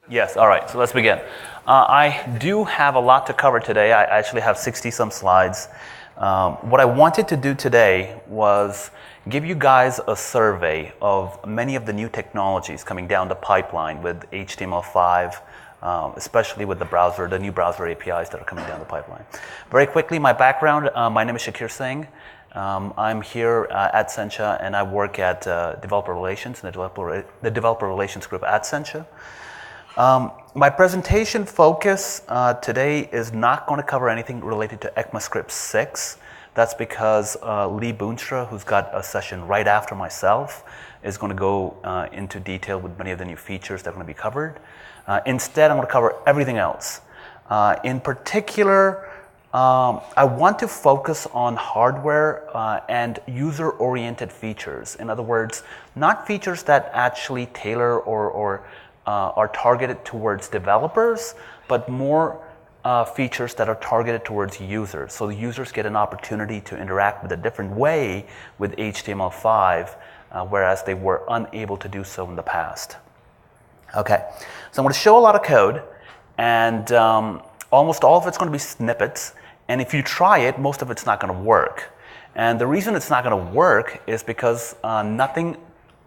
Yes, all right, so let's begin. I do have a lot to cover today. I actually have 60-some slides. What I wanted to do today was give you guys a survey of many of the new technologies coming down the pipeline with HTML5, especially with the new browser APIs that are coming down the pipeline. Very quickly, my background, my name is Shakir Singh. I'm here at Sencha, and I work at developer relations in the developer relations group at Sencha. My presentation focus today is not going to cover anything related to ECMAScript 6. That's because Lee Boonstra, who's got a session right after myself, is going to go into detail with many of the new features that are going to be covered. Instead, I'm going to cover everything else. In particular, I want to focus on hardware and user-oriented features. In other words, not features that actually tailor or are targeted towards developers, but more features that are targeted towards users. So the users get an opportunity to interact with a different way with HTML5, whereas they were unable to do so in the past. Okay, so I'm going to show a lot of code, and almost all of it's going to be snippets. And if you try it, most of it's not going to work. And the reason it's not going to work is because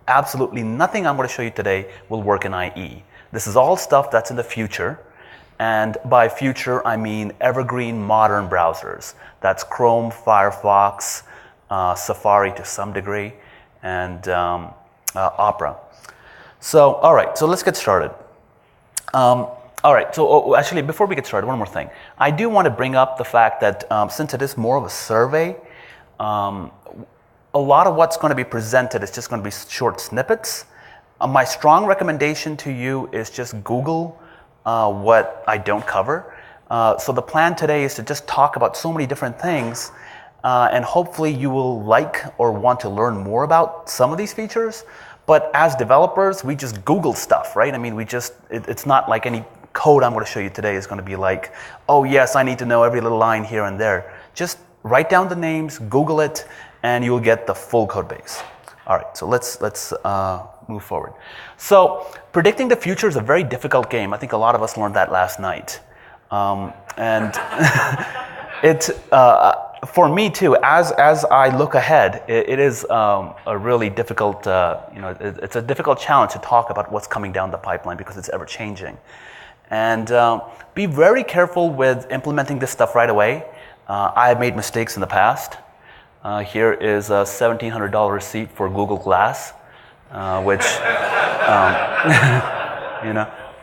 absolutely nothing I'm going to show you today will work in IE. This is all stuff that's in the future. And by future, I mean evergreen modern browsers. That's Chrome, Firefox, Safari to some degree, and Opera. So, all right, so let's get started. All right, so actually, before we get started, one more thing. I do want to bring up the fact that since it is more of a survey, a lot of what's going to be presented is just going to be short snippets. My strong recommendation to you is just Google what I don't cover. So the plan today is to just talk about so many different things, and hopefully you will like or want to learn more about some of these features. But as developers, we just Google stuff, right? I mean, it's not like any code I'm going to show you today is going to be like, oh yes, I need to know every little line here and there. Just write down the names, Google it, and you'll get the full code base. All right, so let's move forward. So predicting the future is a very difficult game. I think a lot of us learned that last night. And it's, for me too, as I look ahead, it is a really difficult, it's a difficult challenge to talk about what's coming down the pipeline because it's ever changing. And be very careful with implementing this stuff right away. I have made mistakes in the past. Here is a $1,700 receipt for Google Glass, which,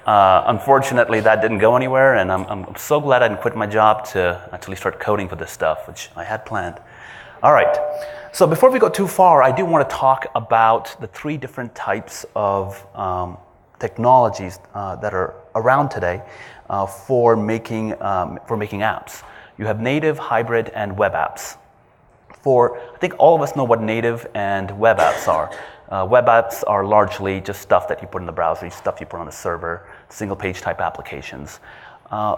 unfortunately that didn't go anywhere, and I'm so glad I didn't quit my job to actually start coding for this stuff, which I had planned. All right, so before we go too far, I do want to talk about the three different types of technologies that are around today for making apps. You have native, hybrid, and web apps. I think all of us know what native and web apps are. Web apps are largely just stuff that you put in the browser, stuff you put on the server, single-page type applications.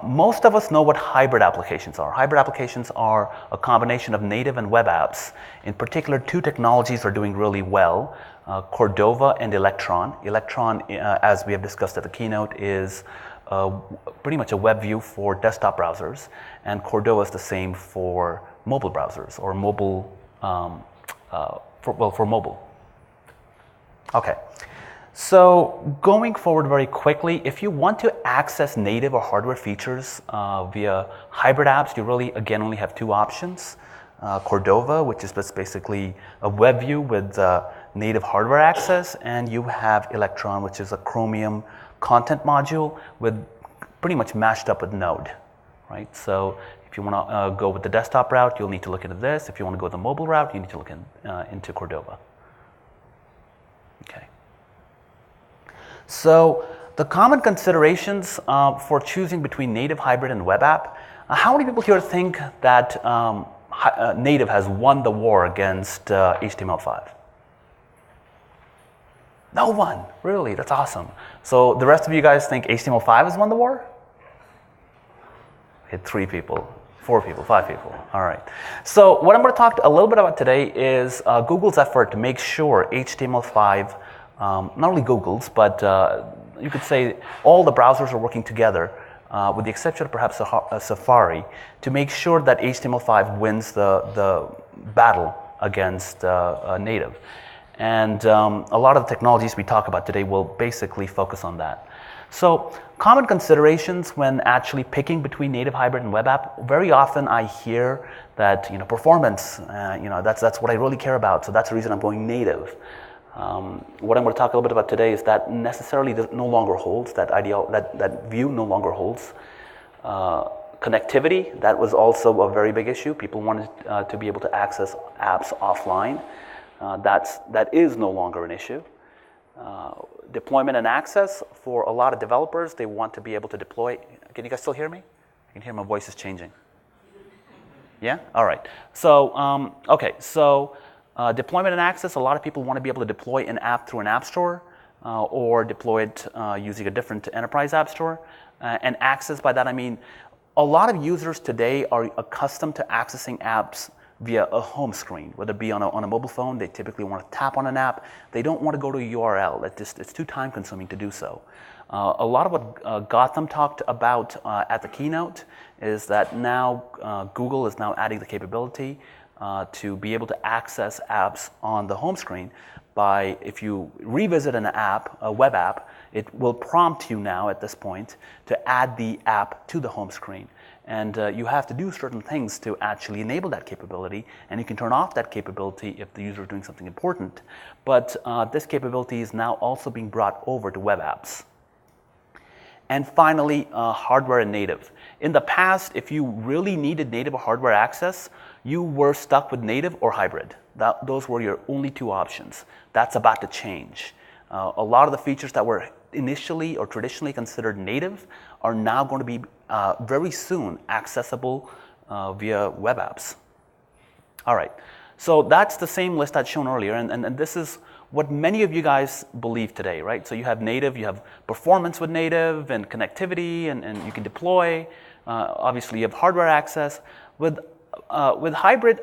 Most of us know what hybrid applications are. Hybrid applications are a combination of native and web apps. In particular, two technologies are doing really well, Cordova and Electron. Electron, as we have discussed at the keynote, is pretty much a web view for desktop browsers, and Cordova is the same for mobile browsers or mobile, for mobile. Okay, so going forward very quickly, if you want to access native or hardware features via hybrid apps, you really, again, only have two options. Cordova, which is basically a web view with native hardware access, and you have Electron, which is a Chromium content module with pretty much mashed up with Node, right? So if you want to go with the desktop route, you'll need to look into this. If you want to go the mobile route, you need to look into Cordova. Okay. So the common considerations for choosing between native, hybrid, and web app. How many people here think that native has won the war against HTML5? No one, really, that's awesome. So the rest of you guys think HTML5 has won the war? Hit 3 people, 4 people, 5 people, all right. So what I'm going to talk a little bit about today is Google's effort to make sure HTML5 not only Google's, but you could say all the browsers are working together, with the exception of perhaps Safari, to make sure that HTML5 wins the battle against native. And a lot of the technologies we talk about today will basically focus on that. So common considerations when actually picking between native, hybrid, and web app, very often I hear that performance, that's what I really care about, so that's the reason I'm going native. What I'm going to talk a little bit about today is that necessarily no longer holds, that view no longer holds. Connectivity, that was also a very big issue. People wanted to be able to access apps offline. That is no longer an issue. Deployment and access, for a lot of developers, they want to be able to deploy. Can you guys still hear me? I can hear my voice is changing. Yeah? All right. So, okay. So, deployment and access, a lot of people want to be able to deploy an app through an app store or deploy it using a different enterprise app store. And access, by that I mean a lot of users today are accustomed to accessing apps via a home screen, whether it be on a mobile phone. They typically want to tap on an app. They don't want to go to a URL. It's too time consuming to do so. A lot of what Gautam talked about at the keynote is that now Google is now adding the capability to be able to access apps on the home screen by, if you revisit an app, a web app, it will prompt you now at this point to add the app to the home screen. And you have to do certain things to actually enable that capability, and you can turn off that capability if the user is doing something important. But this capability is now also being brought over to web apps. And finally, hardware and native. In the past, if you really needed native or hardware access, you were stuck with native or hybrid. Those were your only two options. That's about to change. A lot of the features that were initially or traditionally considered native are now going to be very soon accessible via web apps. All right, so that's the same list I'd shown earlier, and this is what many of you guys believe today, right? So you have native, you have performance with native and connectivity, and you can deploy. Obviously, you have hardware access. With hybrid,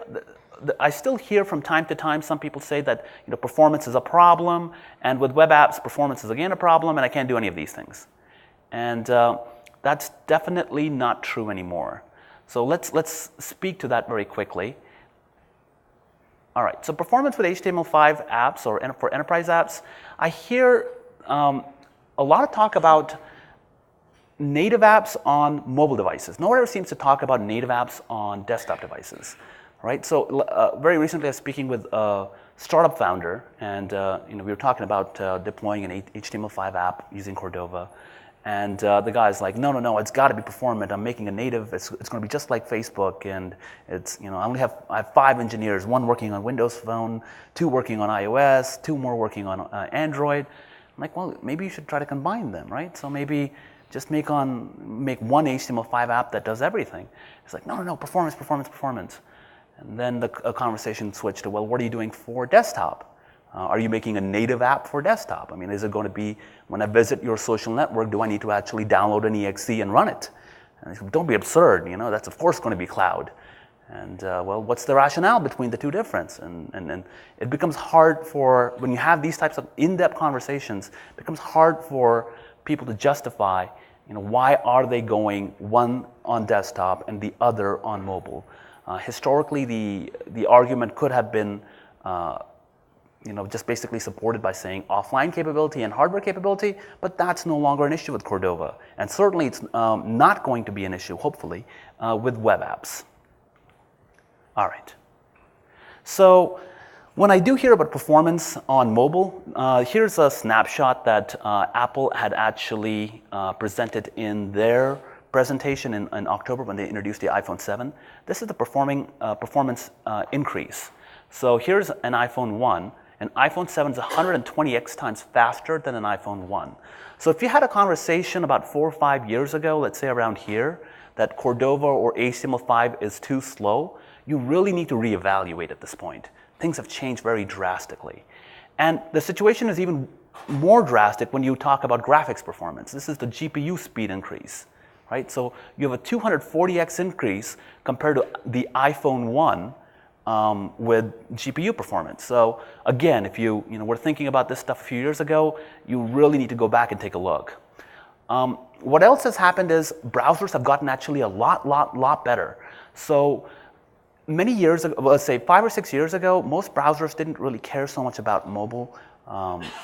I still hear from time to time some people say that performance is a problem, and with web apps, performance is again a problem, and I can't do any of these things. And that's definitely not true anymore. So let's speak to that very quickly. All right, so performance with HTML5 apps or for enterprise apps, I hear a lot of talk about native apps on mobile devices. No one ever seems to talk about native apps on desktop devices, right? So very recently I was speaking with a startup founder, and we were talking about deploying an HTML5 app using Cordova. And the guy's like, no, it's got to be performant. I'm making a native. It's going to be just like Facebook. And it's, I have 5 engineers, 1 working on Windows Phone, 2 working on iOS, 2 more working on Android. I'm like, well, maybe you should try to combine them, right? So maybe just make one HTML5 app that does everything. It's like, no, performance. And then the conversation switched to, well, what are you doing for desktop? Are you making a native app for desktop? I mean, is it going to be, when I visit your social network, do I need to actually download an exe and run it? And they said, don't be absurd, that's of course going to be cloud. And well, what's the rationale between the two difference? And it becomes hard for, when you have these types of in-depth conversations, it becomes hard for people to justify, why are they going one on desktop and the other on mobile? Historically, the argument could have been just basically supported by saying offline capability and hardware capability, but that's no longer an issue with Cordova. And certainly it's not going to be an issue, hopefully, with web apps. All right. So when I do hear about performance on mobile, here's a snapshot that Apple had actually presented in their presentation in October when they introduced the iPhone 7. This is the performance increase. So here's an iPhone 1. An iPhone 7 is 120x times faster than an iPhone 1. So if you had a conversation about 4 or 5 years ago, let's say around here, that Cordova or HTML5 is too slow, you really need to reevaluate at this point. Things have changed very drastically. And the situation is even more drastic when you talk about graphics performance. This is the GPU speed increase, right? So you have a 240x increase compared to the iPhone 1 with GPU performance. So again, if you were thinking about this stuff a few years ago, you really need to go back and take a look. What else has happened is browsers have gotten actually a lot better. So many years ago, let's say 5 or 6 years ago, most browsers didn't really care so much about mobile.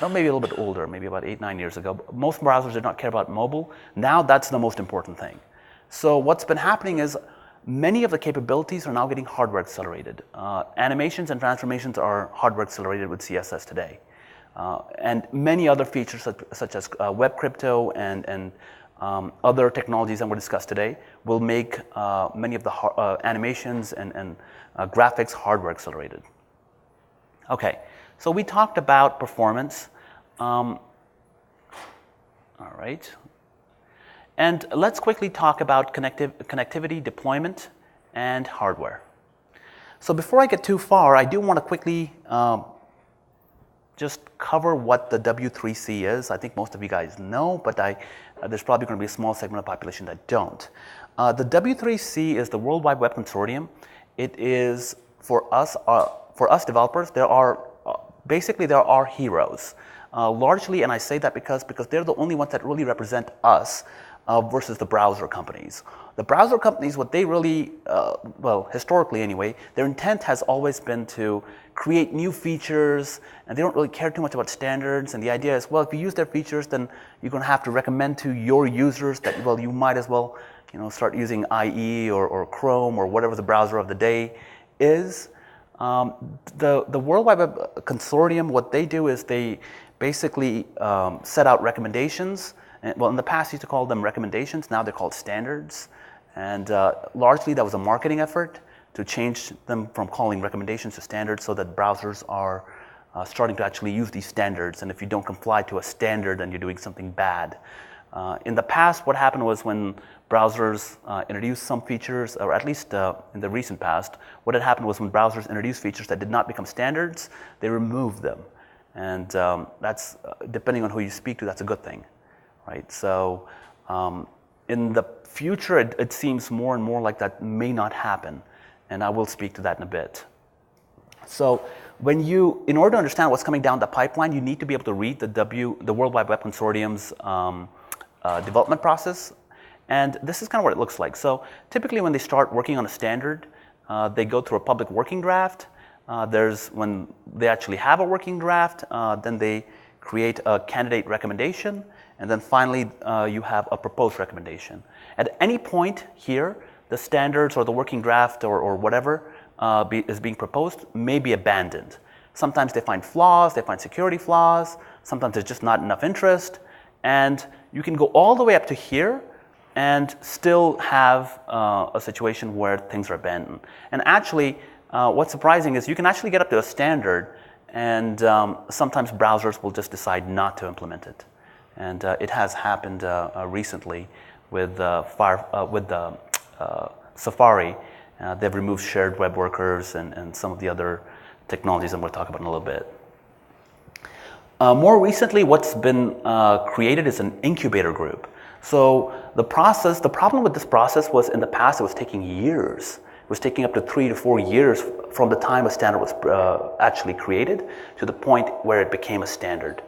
Maybe a little bit older, maybe about 8, 9 years ago. Most browsers did not care about mobile. Now that's the most important thing. So what's been happening is many of the capabilities are now getting hardware accelerated. Animations and transformations are hardware accelerated with CSS today. And many other features such as web crypto and other technologies that we'll discuss today will make many of the animations and graphics hardware accelerated. Okay, so we talked about performance. All right. And let's quickly talk about connectivity, deployment, and hardware. So before I get too far, I do want to quickly just cover what the W3C is. I think most of you guys know, but there's probably going to be a small segment of the population that don't. The W3C is the World Wide Web Consortium. It is for us developers. There are heroes, largely, and I say that because they're the only ones that really represent us versus the browser companies. The browser companies, what they really, historically anyway, their intent has always been to create new features, and they don't really care too much about standards. And the idea is, well, if you use their features, then you're going to have to recommend to your users that, well, you might as well, start using IE or Chrome or whatever the browser of the day is. The World Wide Web Consortium, what they do is they basically set out recommendations. Well, in the past, you used to call them recommendations. Now they're called standards. And largely, that was a marketing effort to change them from calling recommendations to standards so that browsers are starting to actually use these standards. And if you don't comply to a standard, then you're doing something bad. In the past, what happened was when browsers introduced some features, or at least in the recent past, what had happened was when browsers introduced features that did not become standards, they removed them. And that's, depending on who you speak to, that's a good thing. Right? So in the future, it seems more and more like that may not happen, and I will speak to that in a bit. So in order to understand what's coming down the pipeline, you need to be able to read the World Wide Web Consortium's development process, and this is kind of what it looks like. So typically when they start working on a standard, they go through a public working draft. When they actually have a working draft, then they create a candidate recommendation, and then finally you have a proposed recommendation. At any point here, the standards or the working draft or whatever is being proposed may be abandoned. Sometimes they find flaws, they find security flaws, sometimes there's just not enough interest, and you can go all the way up to here and still have a situation where things are abandoned. And actually, what's surprising is you can actually get up to a standard, and sometimes browsers will just decide not to implement it. And it has happened recently with Safari. They've removed shared web workers and some of the other technologies that we'll talk about in a little bit. More recently, what's been created is an incubator group. So the problem with this process was in the past it was taking years. It was taking up to 3 to 4 years from the time a standard was actually created to the point where it became a standard.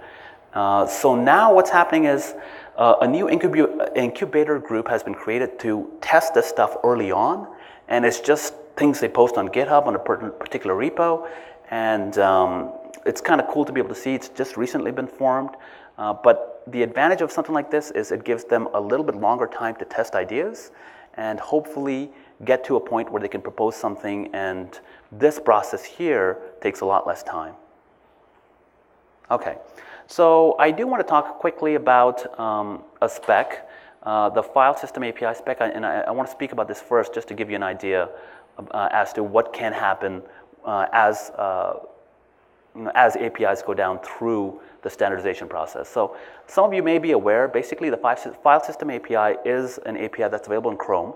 So now what's happening is a new incubator group has been created to test this stuff early on, and it's just things they post on GitHub on a particular repo, and it's kind of cool to be able to see it's just recently been formed. But the advantage of something like this is it gives them a little bit longer time to test ideas and hopefully get to a point where they can propose something, and this process here takes a lot less time. Okay, so I do want to talk quickly about a spec, the file system API spec, and I want to speak about this first just to give you an idea as to what can happen as APIs go down through the standardization process. So some of you may be aware, basically the file system API is an API that's available in Chrome.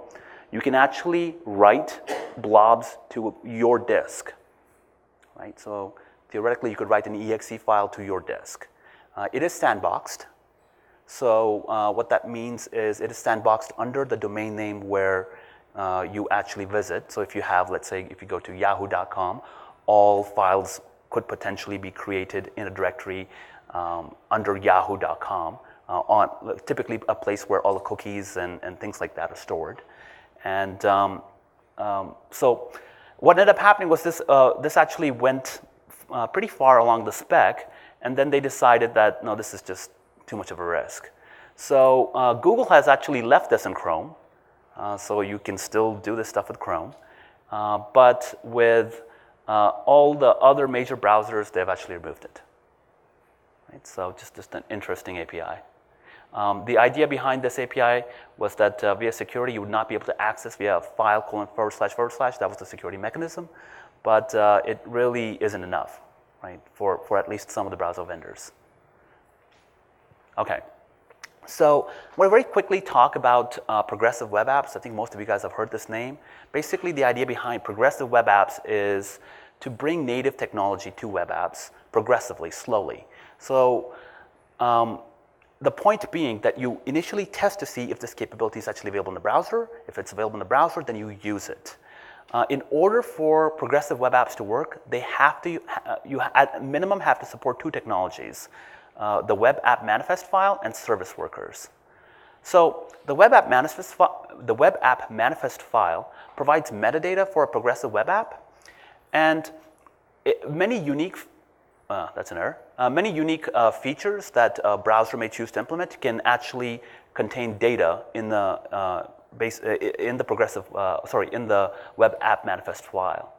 You can actually write blobs to your disk, right? So theoretically, you could write an exe file to your disk. It is sandboxed. So what that means is it is sandboxed under the domain name where you actually visit. So if you have, let's say, if you go to yahoo.com, all files could potentially be created in a directory under yahoo.com, on typically a place where all the cookies and things like that are stored. And so what ended up happening was this actually went pretty far along the spec, and then they decided that, no, this is just too much of a risk. So Google has actually left this in Chrome, so you can still do this stuff with Chrome. But with all the other major browsers, they've actually removed it. Right? So just an interesting API. The idea behind this API was that via security, you would not be able to access via file : // That was the security mechanism. But it really isn't enough, right, for at least some of the browser vendors. Okay. So I'm going to very quickly talk about progressive web apps. I think most of you guys have heard this name. Basically, the idea behind progressive web apps is to bring native technology to web apps progressively, slowly. So the point being that you initially test to see if this capability is actually available in the browser. If it's available in the browser, then you use it. In order for progressive web apps to work, they have to, you at minimum have to support two technologies. The web app manifest file and service workers. So the web app manifest file provides metadata for a progressive web app, and many unique features that a browser may choose to implement can actually contain data in the in the web app manifest file.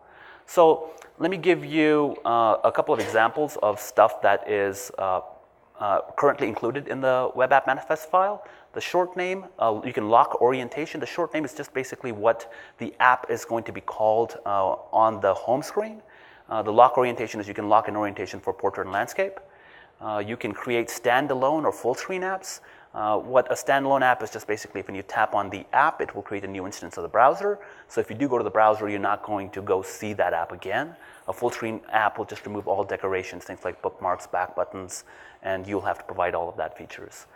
So let me give you a couple of examples of stuff that is currently included in the web app manifest file. The short name, you can lock orientation. The short name is just basically what the app is going to be called on the home screen. The lock orientation is you can lock an orientation for portrait and landscape. You can create standalone or full screen apps. What a standalone app is just basically when you tap on the app, it will create a new instance of the browser. So if you do go to the browser, you're not going to go see that app again. A full screen app will just remove all decorations, things like bookmarks, back buttons, and you'll have to provide all of that features.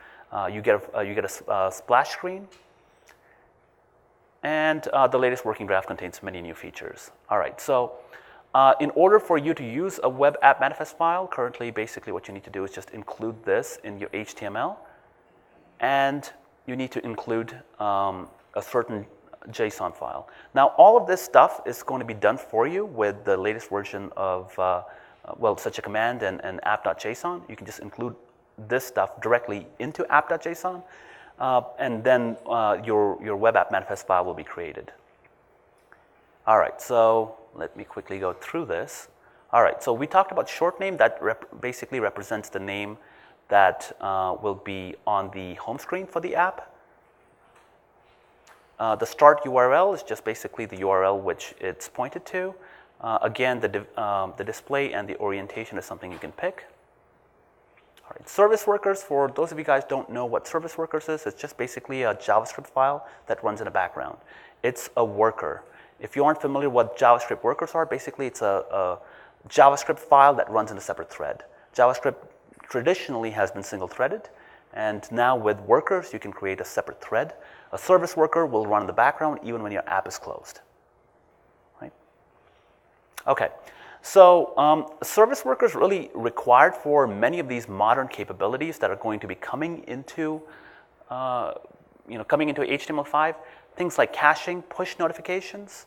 You get a splash screen, and the latest working draft contains many new features. All right, so in order for you to use a web app manifest file, currently basically what you need to do is just include this in your HTML, and you need to include a certain JSON file. Now, all of this stuff is going to be done for you with the latest version of, such a command and app.json. You can just include this stuff directly into app.json, and then your web app manifest file will be created. All right, so let me quickly go through this. All right, so we talked about short name. That basically represents the name that will be on the home screen for the app. The start URL is just basically the URL which it's pointed to. Again, the display and the orientation is something you can pick. All right, service workers, for those of you guys who don't know what service workers is, it's just basically a JavaScript file that runs in the background. It's a worker. If you aren't familiar with what JavaScript workers are, basically it's a JavaScript file that runs in a separate thread. JavaScript traditionally has been single-threaded, and now with workers, you can create a separate thread. A service worker will run in the background even when your app is closed. Right? Okay, so service workers really required for many of these modern capabilities that are going to be coming into HTML5. Things like caching, push notifications,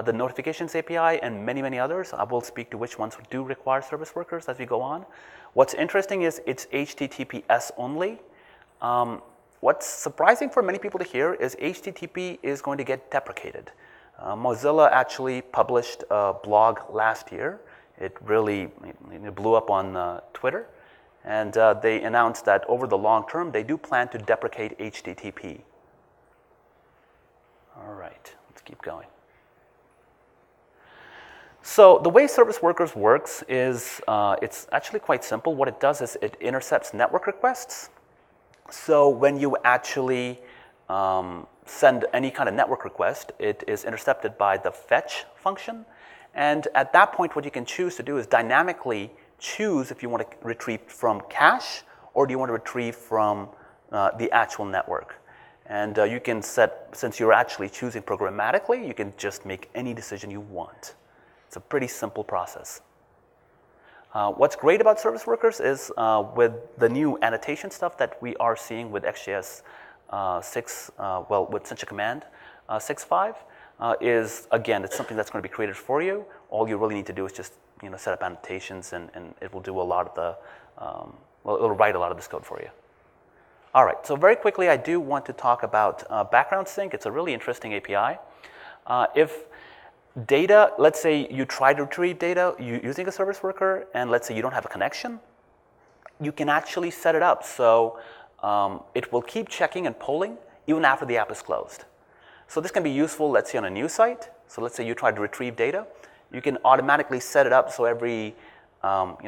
the notifications API, and many, many others. I will speak to which ones do require service workers as we go on. What's interesting is it's HTTPS only. What's surprising for many people to hear is HTTP is going to get deprecated. Mozilla actually published a blog last year. It really blew up on Twitter. And they announced that over the long term, they do plan to deprecate HTTP. All right, let's keep going. So the way service workers works is it's actually quite simple. What it does is it intercepts network requests. So when you actually send any kind of network request, it is intercepted by the fetch function. And at that point, what you can choose to do is dynamically choose if you want to retrieve from cache or do you want to retrieve from the actual network. And you can set, since you're actually choosing programmatically, you can just make any decision you want. It's a pretty simple process. What's great about service workers is with the new annotation stuff that we are seeing with XJS 6, with Sencha Command 6.5, is, again, it's something that's going to be created for you. All you really need to do is just set up annotations, and it will do a lot of the, it'll write a lot of this code for you. All right, so very quickly, I do want to talk about background sync. It's a really interesting API. If data, let's say you try to retrieve data using a service worker, and let's say you don't have a connection, you can actually set it up so it will keep checking and polling even after the app is closed. So this can be useful, let's say, on a news site. So let's say you try to retrieve data. You can automatically set it up so every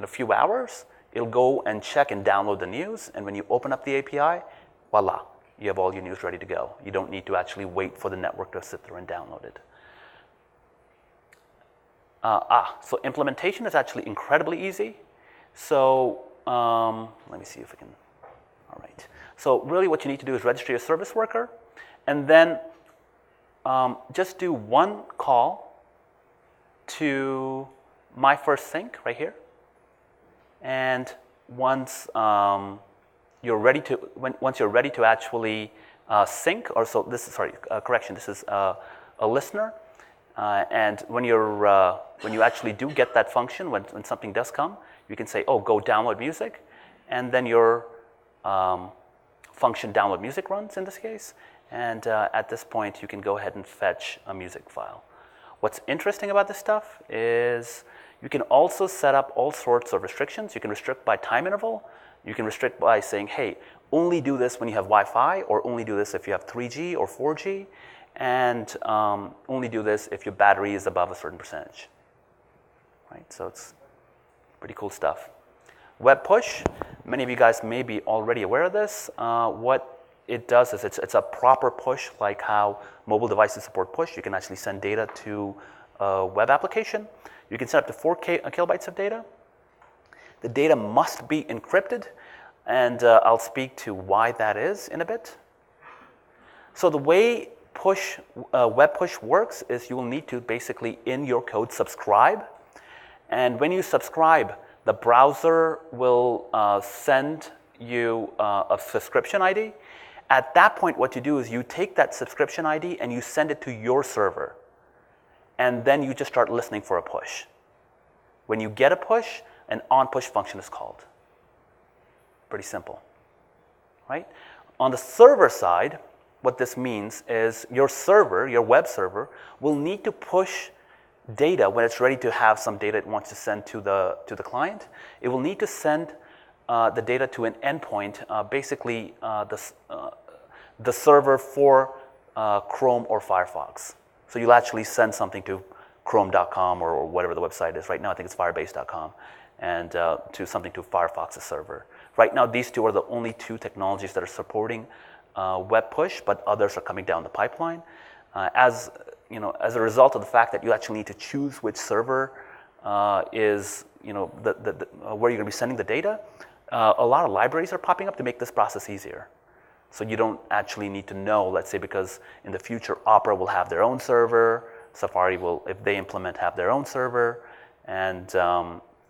few hours, it'll go and check and download the news, and when you open up the API, voila, you have all your news ready to go. You don't need to actually wait for the network to sit there and download it. So implementation is actually incredibly easy. So let me see if I can, all right. So really what you need to do is register your service worker, and then just do one call to my first sync right here. And once you're ready to actually sync, or so this is correction. This is a listener, and when you actually do get that function, when something does come, you can say, "Oh, go download music," and then your function download music runs in this case. And at this point, you can go ahead and fetch a music file. What's interesting about this stuff is you can also set up all sorts of restrictions. You can restrict by time interval. You can restrict by saying, hey, only do this when you have Wi-Fi, or only do this if you have 3G or 4G, and only do this if your battery is above a certain percentage. Right? So it's pretty cool stuff. Web push, many of you guys may be already aware of this. What it does is it's a proper push, like how mobile devices support push. You can actually send data to a web application. You can set up to 4 kilobytes of data. The data must be encrypted, and I'll speak to why that is in a bit. So the way web push works is you will need to basically, in your code, subscribe. And when you subscribe, the browser will send you a subscription ID. At that point, what you do is you take that subscription ID and you send it to your server. And then you just start listening for a push. When you get a push, an on-push function is called. Pretty simple, right? On the server side, what this means is your server, your web server, will need to push data when it's ready to have some data it wants to send to the client. It will need to send the data to an endpoint, basically the server for Chrome or Firefox. So you'll actually send something to chrome.com or whatever the website is. Right now, I think it's firebase.com, and to something to Firefox's server. Right now, these two are the only two technologies that are supporting web push, but others are coming down the pipeline. As a result of the fact that you actually need to choose which server is, where you're going to be sending the data, a lot of libraries are popping up to make this process easier. So you don't actually need to know, let's say, because in the future, Opera will have their own server, Safari will, if they implement, have their own server, and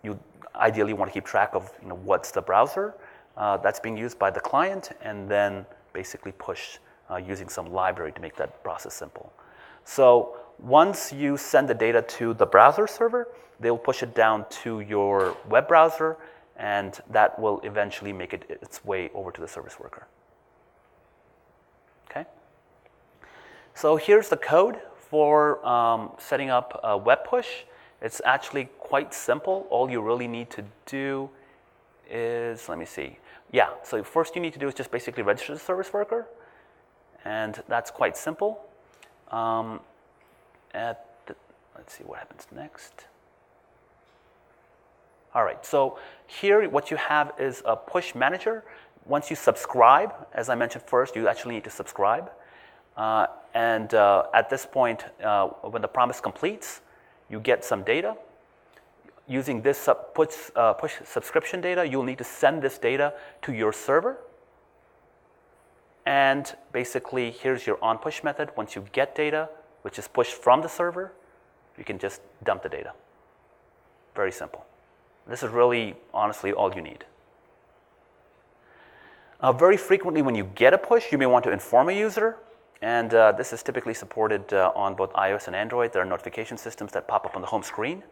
you ideally want to keep track of what's the browser that's being used by the client, and then basically push using some library to make that process simple. So once you send the data to the browser server, they'll push it down to your web browser, and that will eventually make it its way over to the service worker. Okay? So here's the code for setting up a web push. It's actually quite simple. All you really need to do is, let me see. Yeah, so first you need to do is just basically register the service worker, and that's quite simple. Let's see what happens next. All right, so here what you have is a push manager. Once you subscribe, as I mentioned first, you actually need to subscribe. And at this point, when the promise completes, you get some data. Using this push subscription data, you'll need to send this data to your server. And basically, here's your on-push method. Once you get data, which is pushed from the server, you can just dump the data. Very simple. This is really, honestly, all you need. Very frequently, when you get a push, you may want to inform a user. And this is typically supported on both iOS and Android. There are notification systems that pop up on the home screen.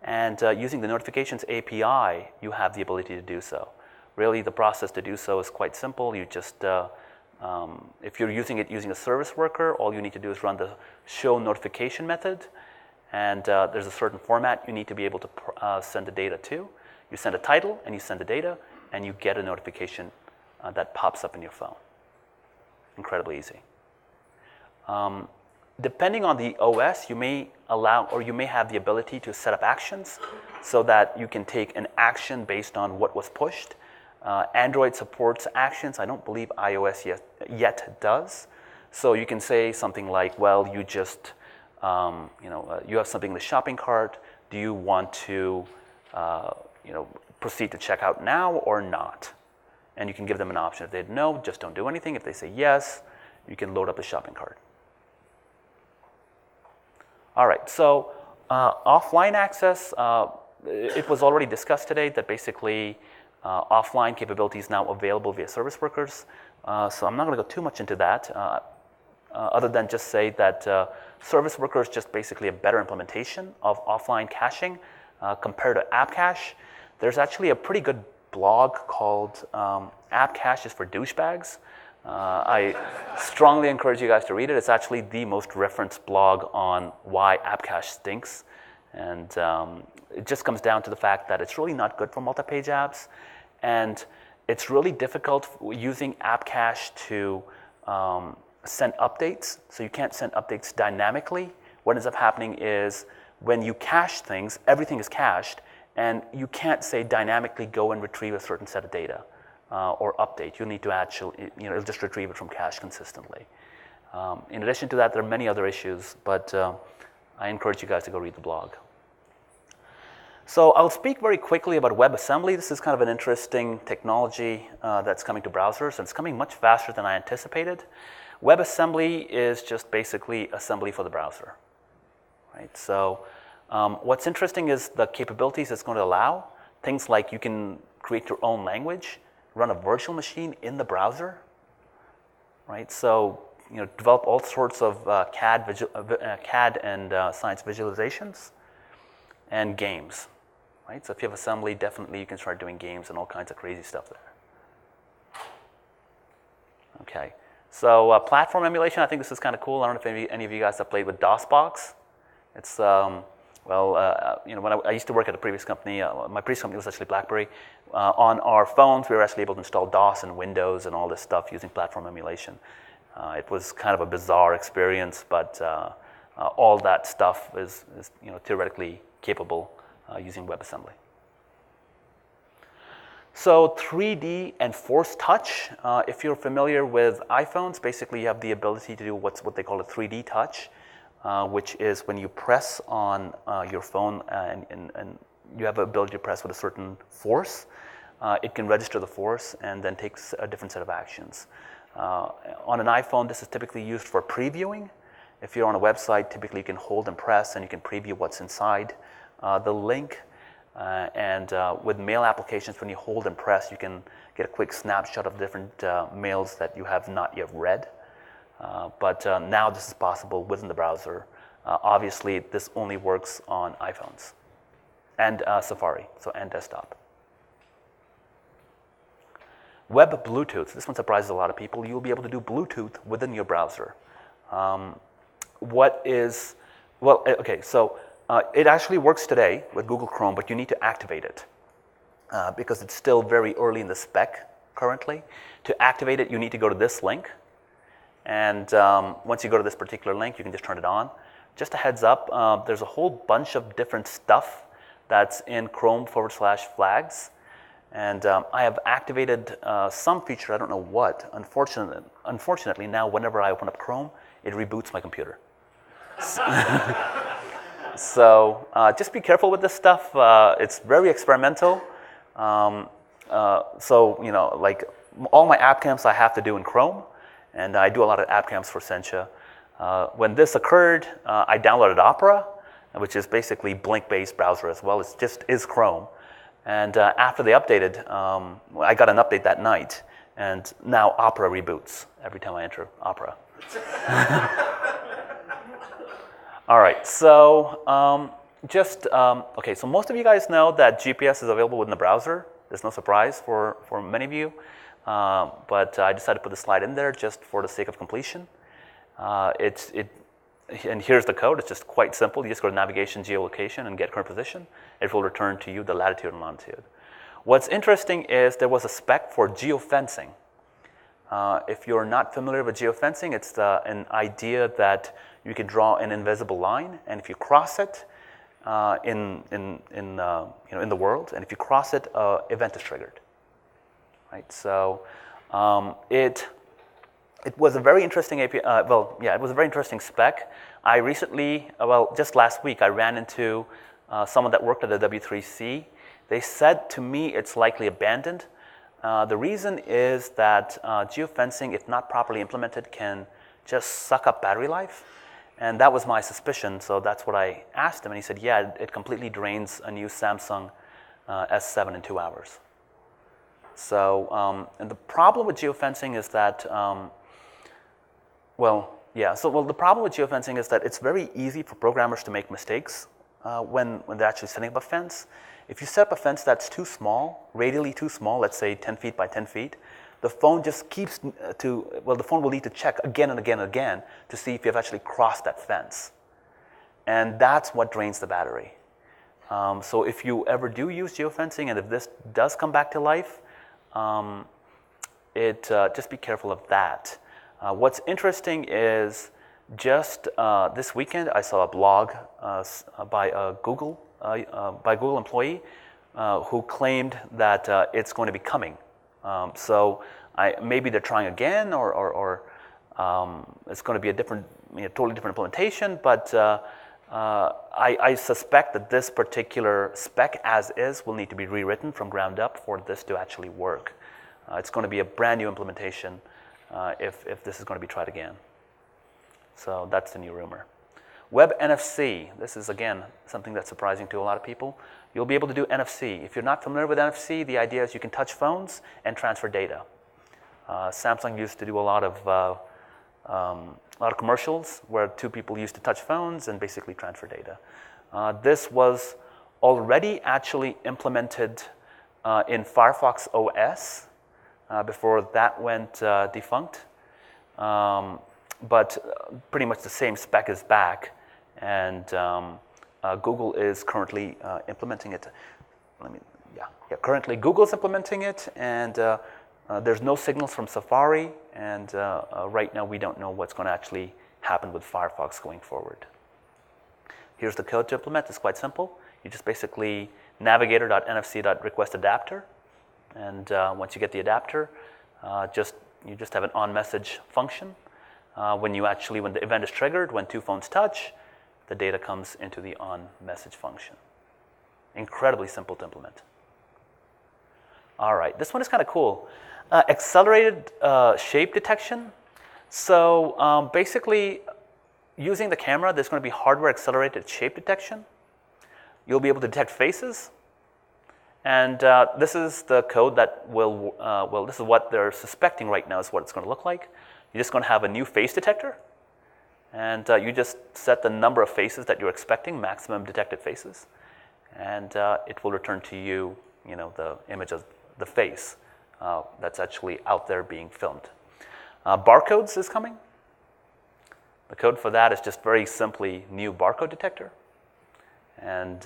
And using the Notifications API, you have the ability to do so. Really, the process to do so is quite simple. You just, if you're using it using a service worker, all you need to do is run the show notification method. And there's a certain format you need to be able to send the data to. You send a title, and you send the data, and you get a notification that pops up in your phone. Incredibly easy. Depending on the OS, you may allow or you may have the ability to set up actions so that you can take an action based on what was pushed. Android supports actions. I don't believe iOS yet does. So you can say something like, well, you just, you have something in the shopping cart. Do you want to, proceed to checkout now or not? And you can give them an option. If they say no, just don't do anything. If they say yes, you can load up the shopping cart. All right, so offline access, it was already discussed today that basically offline capability is now available via service workers. So I'm not going to go too much into that, other than just say that service workers just basically a better implementation of offline caching compared to App Cache. There's actually a pretty good blog called App Cache is for Douchebags. I strongly encourage you guys to read it. It's actually the most referenced blog on why App Cache stinks. And it just comes down to the fact that it's really not good for multi-page apps. And it's really difficult using App Cache to send updates. So you can't send updates dynamically. What ends up happening is when you cache things, everything is cached. And you can't say dynamically go and retrieve a certain set of data. Or update. You need to actually, it'll just retrieve it from cache consistently. In addition to that, there are many other issues, but I encourage you guys to go read the blog. So I'll speak very quickly about WebAssembly. This is kind of an interesting technology that's coming to browsers, and it's coming much faster than I anticipated. WebAssembly is just basically assembly for the browser, right? So what's interesting is the capabilities it's going to allow. Things like you can create your own language, run a virtual machine in the browser, right? So, develop all sorts of CAD and science visualizations and games, right? So if you have assembly, definitely you can start doing games and all kinds of crazy stuff there. Okay, so platform emulation, I think this is kind of cool. I don't know if any of you guys have played with DOSBox. It's, when I used to work at a previous company, my previous company was actually BlackBerry. On our phones, we were actually able to install DOS and Windows and all this stuff using platform emulation. It was kind of a bizarre experience, but all that stuff is theoretically capable using WebAssembly. So 3D and Force Touch. If you're familiar with iPhones, basically you have the ability to do what they call a 3D touch. Which is when you press on your phone and you have the ability to press with a certain force, it can register the force and then takes a different set of actions. On an iPhone, this is typically used for previewing. If you're on a website, typically you can hold and press and you can preview what's inside the link. And with mail applications, when you hold and press, you can get a quick snapshot of different mails that you have not yet read. But now this is possible within the browser. Obviously, this only works on iPhones and Safari, and desktop. Web Bluetooth. This one surprises a lot of people. You'll be able to do Bluetooth within your browser. It actually works today with Google Chrome, but you need to activate it because it's still very early in the spec currently. To activate it, you need to go to this link. And once you go to this particular link, you can just turn it on. Just a heads up, there's a whole bunch of different stuff that's in Chrome/flags. And I have activated some feature, I don't know what. Unfortunately, now whenever I open up Chrome, it reboots my computer. So just be careful with this stuff. It's very experimental. Like all my app camps I have to do in Chrome. and I do a lot of app cams for Sencha. When this occurred, I downloaded Opera, which is basically Blink-based browser as well. It just is Chrome. And after they updated, I got an update that night, and now Opera reboots every time I enter Opera. All right, so okay, so most of you guys know that GPS is available within the browser. There's no surprise for many of you, but I decided to put the slide in there just for the sake of completion. And here's the code. It's just quite simple. You just go to navigation, geolocation, and get current position. It will return to you the latitude and longitude. What's interesting is there was a spec for geofencing. If you're not familiar with geofencing, it's an idea that you can draw an invisible line, and if you cross it in the world, and if you cross it, event is triggered. Right. So it was a very interesting API. It was a very interesting spec. I recently, just last week, I ran into someone that worked at the W3C. They said to me it's likely abandoned. The reason is that geofencing, if not properly implemented, can just suck up battery life. And that was my suspicion, so that's what I asked him. And he said, yeah, it completely drains a new Samsung S7 in 2 hours. So, and the problem with geofencing is that, the problem with geofencing is that it's very easy for programmers to make mistakes when they're actually setting up a fence. If you set up a fence that's too small, radially too small, let's say 10 feet by 10 feet, the phone just keeps the phone will need to check again and again and again to see if you've actually crossed that fence. And that's what drains the battery. So if you ever do use geofencing, and if this does come back to life, just be careful of that. What's interesting is just this weekend I saw a blog by a Google employee who claimed that it's going to be coming. So maybe they're trying again, or it's going to be a different, totally different implementation. But I suspect that this particular spec, as is, will need to be rewritten from ground up for this to actually work. It's going to be a brand new implementation if this is going to be tried again. So that's the new rumor. Web NFC. This is, again, something that's surprising to a lot of people. You'll be able to do NFC. If you're not familiar with NFC, the idea is you can touch phones and transfer data. Samsung used to do a lot of commercials where two people used to touch phones and basically transfer data. This was already actually implemented in Firefox OS before that went defunct. But pretty much the same spec is back, and Google is currently implementing it. Currently Google's implementing it, and there's no signals from Safari, and right now we don't know what's going to actually happen with Firefox going forward. Here's the code to implement. It's quite simple. You just basically navigator.nfc.requestAdapter, and once you get the adapter, you just have an onMessage function. When the event is triggered, when two phones touch, the data comes into the onMessage function. Incredibly simple to implement. All right, this one is kind of cool. Accelerated shape detection. So basically, using the camera, there's going to be hardware accelerated shape detection. You'll be able to detect faces. And this is the code that this is what they're suspecting right now is what it's going to look like. You're just going to have a new face detector, and you just set the number of faces that you're expecting, maximum detected faces, and it will return to you, the image of the face that's actually out there being filmed. Barcodes is coming. The code for that is just very simply new barcode detector, and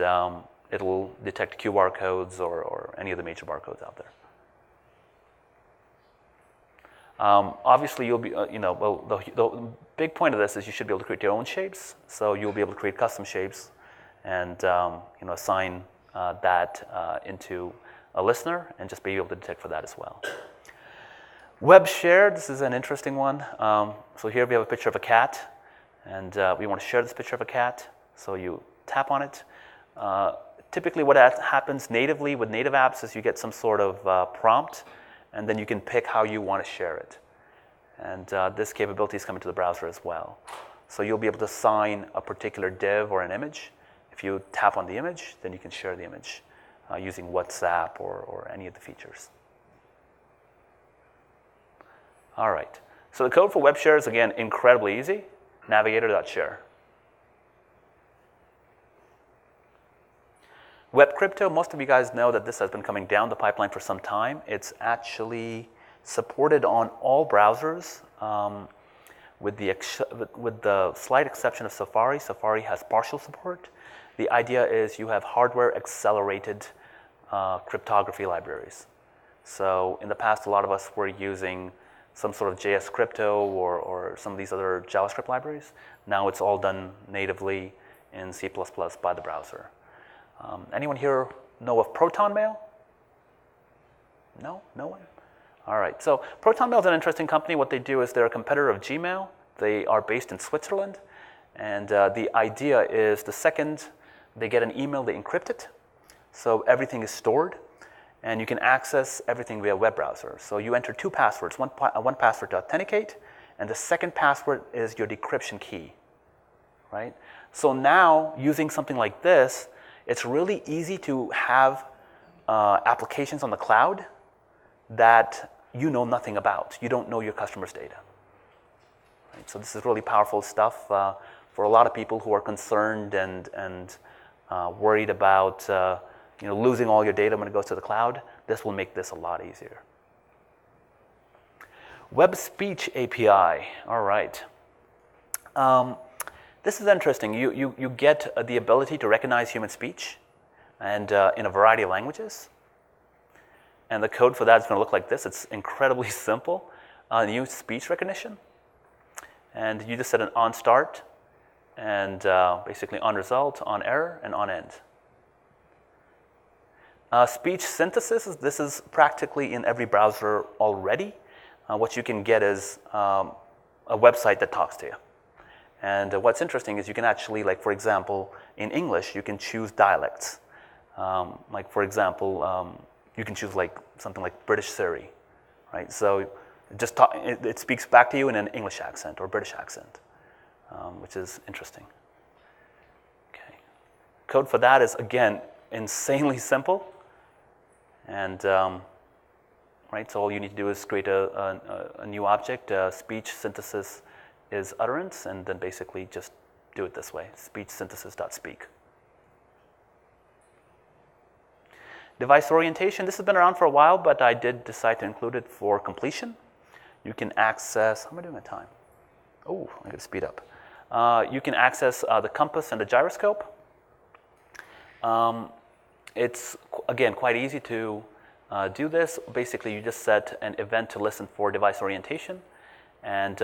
it will detect QR codes or any of the major barcodes out there. Obviously, you'll be, the big point of this is you should be able to create your own shapes. So you'll be able to create custom shapes and, assign that into a listener and just be able to detect for that as well. Web share, this is an interesting one. So here we have a picture of a cat, and we want to share this picture of a cat. So you tap on it. Typically what happens natively with native apps is you get some sort of prompt, and then you can pick how you want to share it. And this capability is coming to the browser as well. So you'll be able to assign a particular div or an image. If you tap on the image, then you can share the image using WhatsApp or any of the features. All right. So the code for web share is, again, incredibly easy. Navigator.share. Web crypto, most of you guys know that this has been coming down the pipeline for some time. It's actually supported on all browsers, with the slight exception of Safari. Safari has partial support. The idea is you have hardware-accelerated cryptography libraries. So in the past, a lot of us were using some sort of JS crypto or some of these other JavaScript libraries. Now it's all done natively in C++ by the browser. Anyone here know of Proton Mail? No? No one? All right. So Proton Mail is an interesting company. What they do is they're a competitor of Gmail. They are based in Switzerland. And the idea is the second they get an email, they encrypt it. So everything is stored. And you can access everything via web browser. So you enter two passwords, one password to authenticate, and the second password is your decryption key, right? So now, using something like this, it's really easy to have applications on the cloud that you know nothing about. You don't know your customer's data. Right? So this is really powerful stuff for a lot of people who are concerned and worried about losing all your data when it goes to the cloud. This will make this a lot easier. Web Speech API. All right. This is interesting. You get the ability to recognize human speech and in a variety of languages. And the code for that is going to look like this. It's incredibly simple. New speech recognition. And you just set an on start and basically on result, on error, and on end. Speech synthesis, this is practically in every browser already. What you can get is a website that talks to you. And what's interesting is you can actually, like for example, in English, you can choose dialects. Like for example, you can choose like something like British Siri, right? So it speaks back to you in an English accent or British accent, which is interesting. Okay. Code for that is, again, insanely simple. And right, so all you need to do is create a new object. Speech synthesis is utterance, and then basically just do it this way: speech synthesis.speak. Device orientation. This has been around for a while, but I did decide to include it for completion. You can access. How am I doing my time? Oh, I got to speed up. You can access the compass and the gyroscope. It's, again, quite easy to do this. Basically, you just set an event to listen for device orientation, and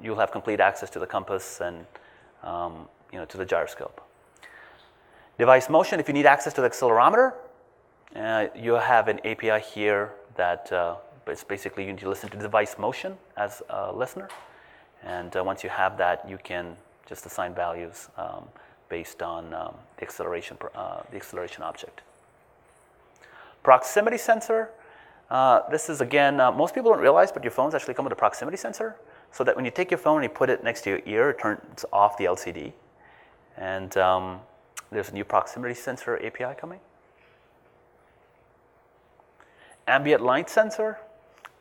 you'll have complete access to the compass and to the gyroscope. Device motion, if you need access to the accelerometer, you have an API here that it's basically you need to listen to device motion as a listener. And once you have that, you can just assign values based on the acceleration object. Proximity sensor. This is, again, most people don't realize, but your phones actually come with a proximity sensor, so that when you take your phone and you put it next to your ear, it turns off the LCD. And there's a new proximity sensor API coming. Ambient light sensor.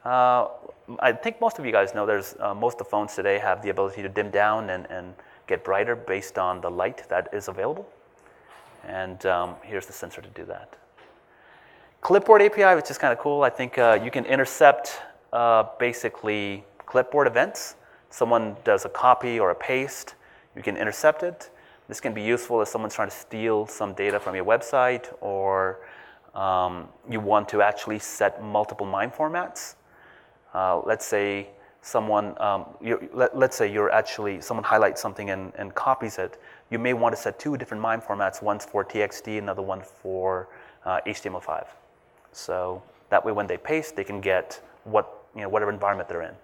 I think most of you guys know most of the phones today have the ability to dim down and get brighter based on the light that is available. And here's the sensor to do that. Clipboard API, which is kind of cool. I think you can intercept basically clipboard events. Someone does a copy or a paste, you can intercept it. This can be useful if someone's trying to steal some data from your website, or you want to actually set multiple MIME formats. Let's say someone highlights something and copies it. You may want to set two different MIME formats, one for TXT, another one for HTML5. So that way, when they paste, they can get whatever environment they're in.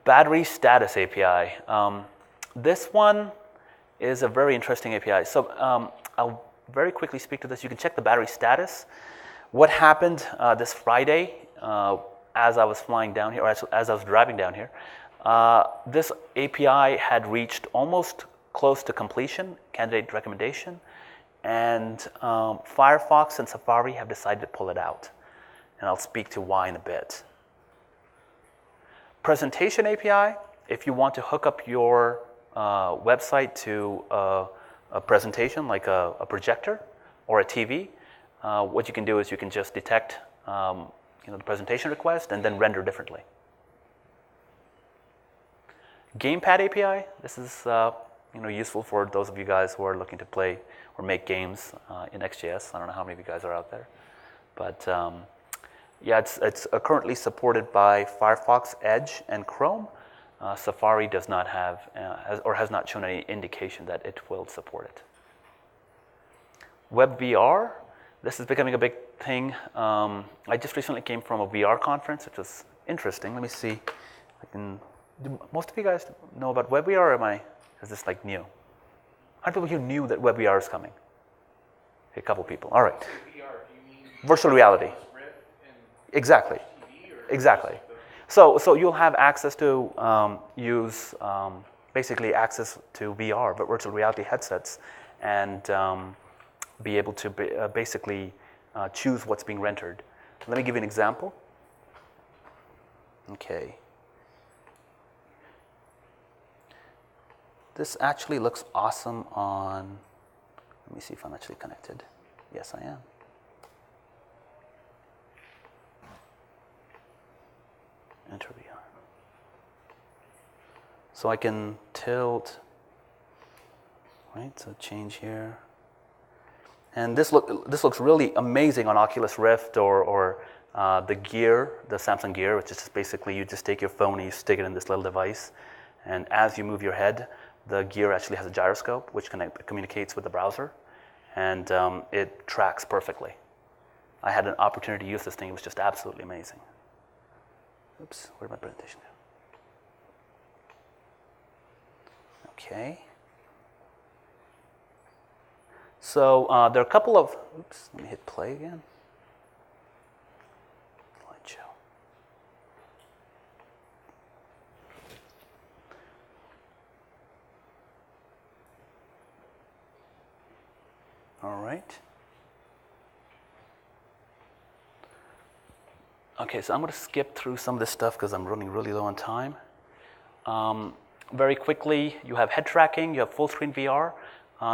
Battery status API. This one is a very interesting API. So I'll very quickly speak to this. You can check the battery status. What happened this Friday as I was flying down here, or as I was driving down here, this API had reached almost close to completion, candidate recommendation, and Firefox and Safari have decided to pull it out. And I'll speak to why in a bit. Presentation API, if you want to hook up your website to a presentation like a projector or a TV, what you can do is you can just detect the presentation request and then render differently. Gamepad API, this is useful for those of you guys who are looking to play or make games in XJS. I don't know how many of you guys are out there, but yeah, it's currently supported by Firefox, Edge, and Chrome. Safari does not have has not shown any indication that it will support it. WebVR, this is becoming a big thing. I just recently came from a VR conference, which was interesting. Let me see. Do most of you guys know about WebVR, or is this like new? How many people here knew that WebVR is coming? A couple people. All right. VR, do you mean virtual reality. Exactly. Exactly. So you'll have access to use basically access to VR, but virtual reality headsets, and be able to basically choose what's being rendered. Let me give you an example. Okay. This actually looks awesome on, let me see if I'm actually connected. Yes, I am. Enter VR. So I can tilt, right? So change here. And this looks really amazing on Oculus Rift or the Gear, the Samsung Gear, which is just basically you just take your phone and you stick it in this little device. And as you move your head, the Gear actually has a gyroscope, which communicates with the browser, and it tracks perfectly. I had an opportunity to use this thing. It was just absolutely amazing. Oops, where'd my presentation go? Okay. So there are a couple of, oops, let me hit play again. Slideshow. All right. Okay, so I'm going to skip through some of this stuff because I'm running really low on time. Very quickly, you have head tracking, you have full screen VR.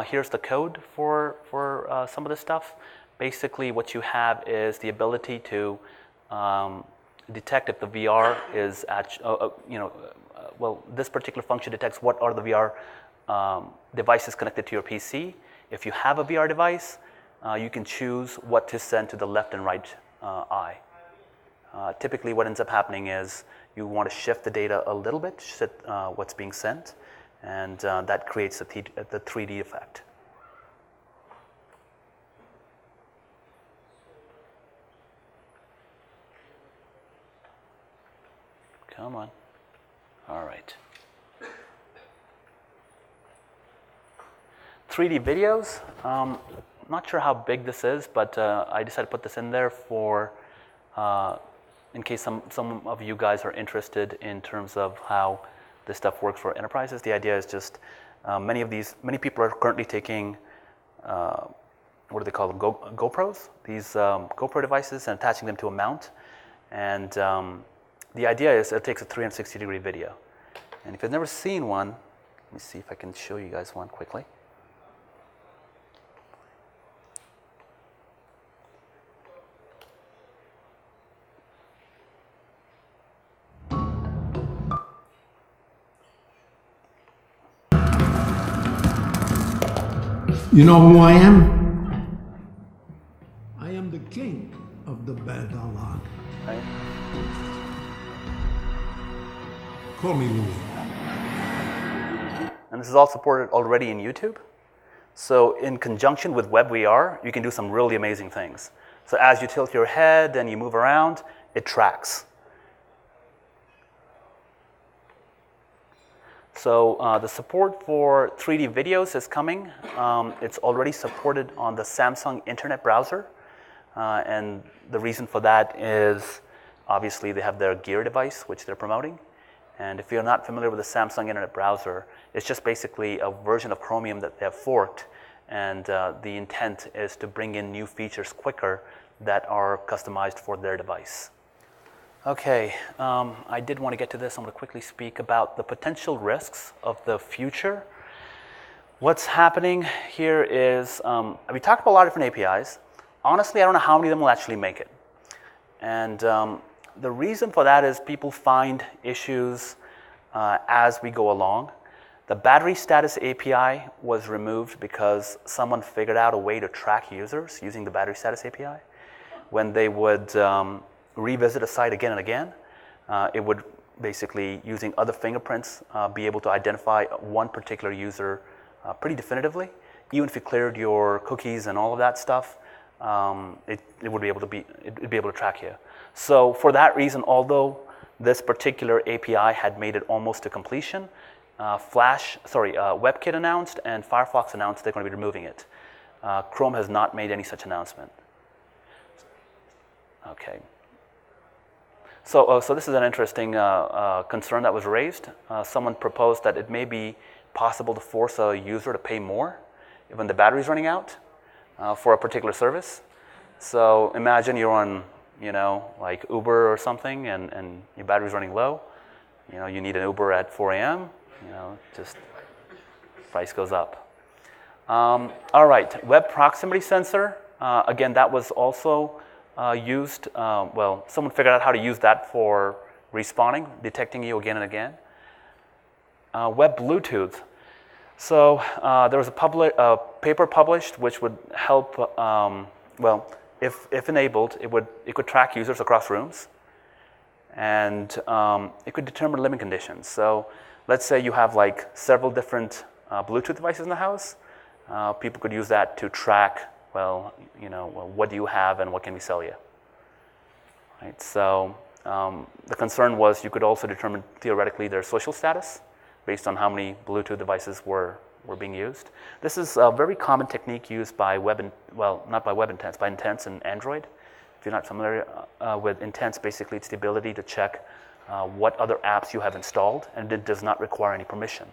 Here's the code for some of this stuff. Basically, what you have is the ability to detect if the VR is this particular function detects what are the VR devices connected to your PC. If you have a VR device, you can choose what to send to the left and right eye. Typically, what ends up happening is you want to shift the data a little bit, shift what's being sent, and that creates the 3D effect. Come on. All right. 3D videos. Not sure how big this is, but I decided to put this in there for in case some of you guys are interested in terms of how this stuff works for enterprises. The idea is just many people are currently taking what do they call them? GoPros. These GoPro devices and attaching them to a mount, and the idea is it takes a 360-degree video. And if you've never seen one, let me see if I can show you guys one quickly. You know who I am? I am the king of the bad Allah. Right. Call me Louis. And this is all supported already in YouTube. So in conjunction with WebVR, you can do some really amazing things. So as you tilt your head and you move around, it tracks. So the support for 3D videos is coming. It's already supported on the Samsung Internet browser. And the reason for that is Obviously, they have their Gear device, which they're promoting. And if you're not familiar with the Samsung Internet Browser, it's just basically a version of Chromium that they have forked. And the intent is to bring in new features quicker that are customized for their device. Okay, I did want to get to this. I'm going to quickly speak about the potential risks of the future. What's happening here is, we talked about a lot of different APIs. Honestly, I don't know how many of them will actually make it. And the reason for that is people find issues as we go along. The battery status API was removed because someone figured out a way to track users using the battery status API. When they would revisit a site again and again, it would basically, using other fingerprints, be able to identify one particular user pretty definitively. Even if you cleared your cookies and all of that stuff, it would be able to it'd be able to track you. So for that reason, although this particular API had made it almost to completion, WebKit announced and Firefox announced they're going to be removing it. Chrome has not made any such announcement. Okay. So this is an interesting concern that was raised. Someone proposed that it may be possible to force a user to pay more when the battery's running out for a particular service. So imagine you're on, like Uber or something, and your battery's running low. You need an Uber at 4 a.m. Just price goes up. All right, web proximity sensor. Again, that was also used. Someone figured out how to use that for respawning, detecting you again and again. Web Bluetooth. So there was a paper published which would help. If enabled, it could track users across rooms, and it could determine living conditions. So let's say you have like several different Bluetooth devices in the house. People could use that to track, what do you have and what can we sell you? Right. So the concern was you could also determine theoretically their social status based on how many Bluetooth devices were being used. This is a very common technique used by not by WebIntents, by Intents in Android. If you're not familiar with Intents, basically it's the ability to check what other apps you have installed, and it does not require any permission.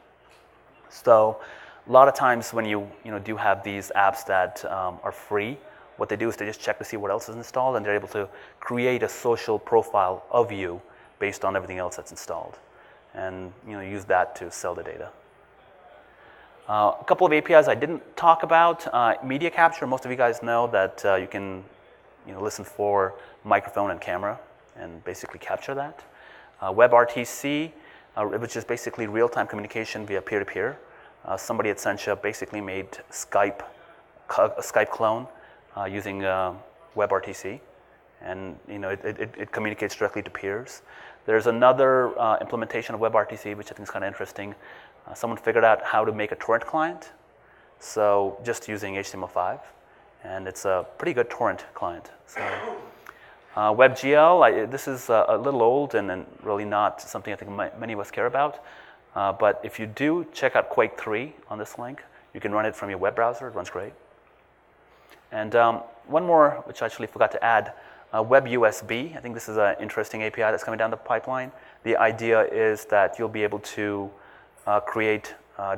So a lot of times when you do have these apps that are free, what they do is they just check to see what else is installed, and they're able to create a social profile of you based on everything else that's installed, and use that to sell the data. A couple of APIs I didn't talk about. Media capture. Most of you guys know that you can listen for microphone and camera and basically capture that. WebRTC, which is basically real-time communication via peer-to-peer. Somebody at Sentia basically made a Skype clone using WebRTC, and it communicates directly to peers. There's another implementation of WebRTC which I think is kind of interesting. Someone figured out how to make a torrent client, so just using HTML5, and it's a pretty good torrent client. So WebGL, this is a little old and really not something I think many of us care about. But if you do, check out Quake 3 on this link. You can run it from your web browser. It runs great. And one more, which I actually forgot to add, WebUSB. I think this is an interesting API that's coming down the pipeline. The idea is that you'll be able to create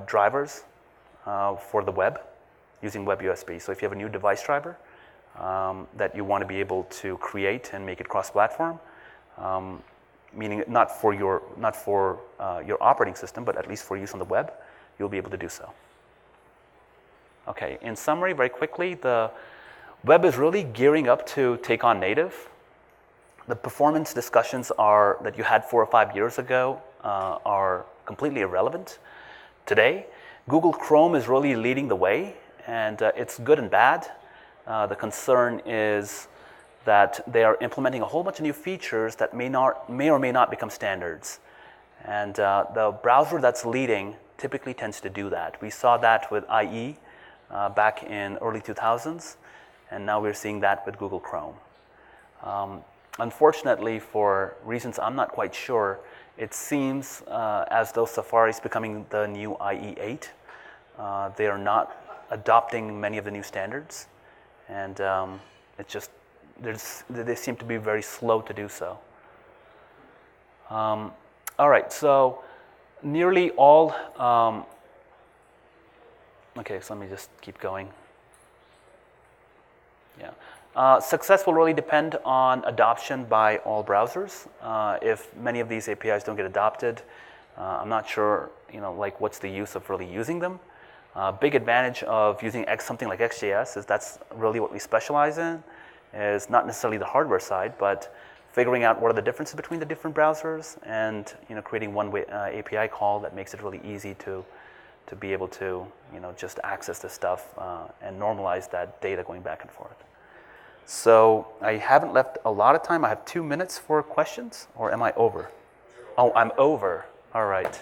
drivers for the web using WebUSB. So if you have a new device driver that you want to be able to create and make it cross-platform, meaning not for your operating system, but at least for use on the web, you'll be able to do so. Okay, in summary, very quickly, the web is really gearing up to take on native. The performance discussions that you had 4 or 5 years ago are completely irrelevant today. Google Chrome is really leading the way, and it's good and bad. The concern is that they are implementing a whole bunch of new features that may or may not become standards. And the browser that's leading typically tends to do that. We saw that with IE back in early 2000s, and now we're seeing that with Google Chrome. Unfortunately, for reasons I'm not quite sure, it seems as though Safari is becoming the new IE8. They are not adopting many of the new standards, and they seem to be very slow to do so. All right, so nearly all, okay, so let me just keep going. Yeah. Success will really depend on adoption by all browsers. If many of these APIs don't get adopted, I'm not sure, like what's the use of really using them. Big advantage of using something like XJS is that's really what we specialize in, is not necessarily the hardware side, but figuring out what are the differences between the different browsers and creating one way, API call that makes it really easy to be able to just access this stuff and normalize that data going back and forth. So I haven't left a lot of time. I have 2 minutes for questions, or am I over? Oh, I'm over. All right.